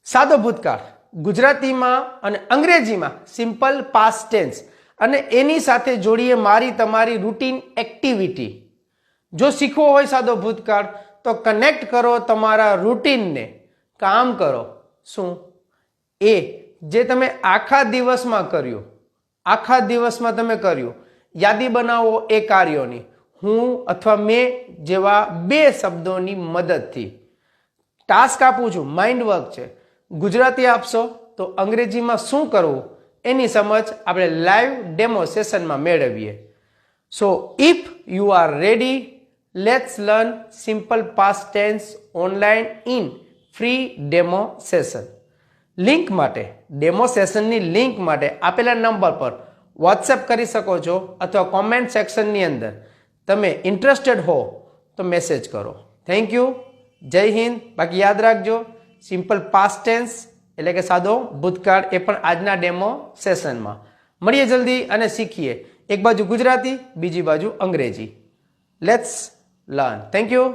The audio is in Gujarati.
સાદો ભૂતકાળ ગુજરાતીમાં અને અંગ્રેજીમાં સિમ્પલ પાસ્ટ ટેન્સ અને એની સાથે જોડીએ મારી તમારી રૂટીન એક્ટિવિટી. જો શીખવો હોય સાદો ભૂતકાળ તો કનેક્ટ કરો તમારા રૂટીનને. કામ કરો. શું? એ જે તમે આખા દિવસમાં કર્યું, આખા દિવસમાં તમે કર્યું, યાદી બનાવો એ કાર્યોની હું અથવા મેં જેવા બે શબ્દોની મદદથી. ટાસ્ક આપું છું, માઇન્ડ વર્ક છે. ગુજરાતી આપશો તો અંગ્રેજીમાં શું કરવું એની સમજ આપણે લાઈવ ડેમો સેશનમાં મેળવીએ. So if you are ready, let's learn simple past tense online in free demo session. Link માટે, ડેમો સેશનની લિંક માટે આપેલા નંબર પર વોટ્સએપ કરી શકો છો અથવા કોમેન્ટ સેક્શનની અંદર તમે ઇન્ટરેસ્ટેડ હો તો મેસેજ કરો. Thank you. જય હિન્દ. બાકી યાદ રાખજો, સિમ્પલ પાસ્ટ ટેન્સ એટલે કે સાદો ભૂતકાળ એ પણ આજના ડેમો સેશનમાં. મળીએ જલ્દી અને શીખીએ. એક બાજુ ગુજરાતી, બીજી બાજુ અંગ્રેજી. Let's learn. Thank you.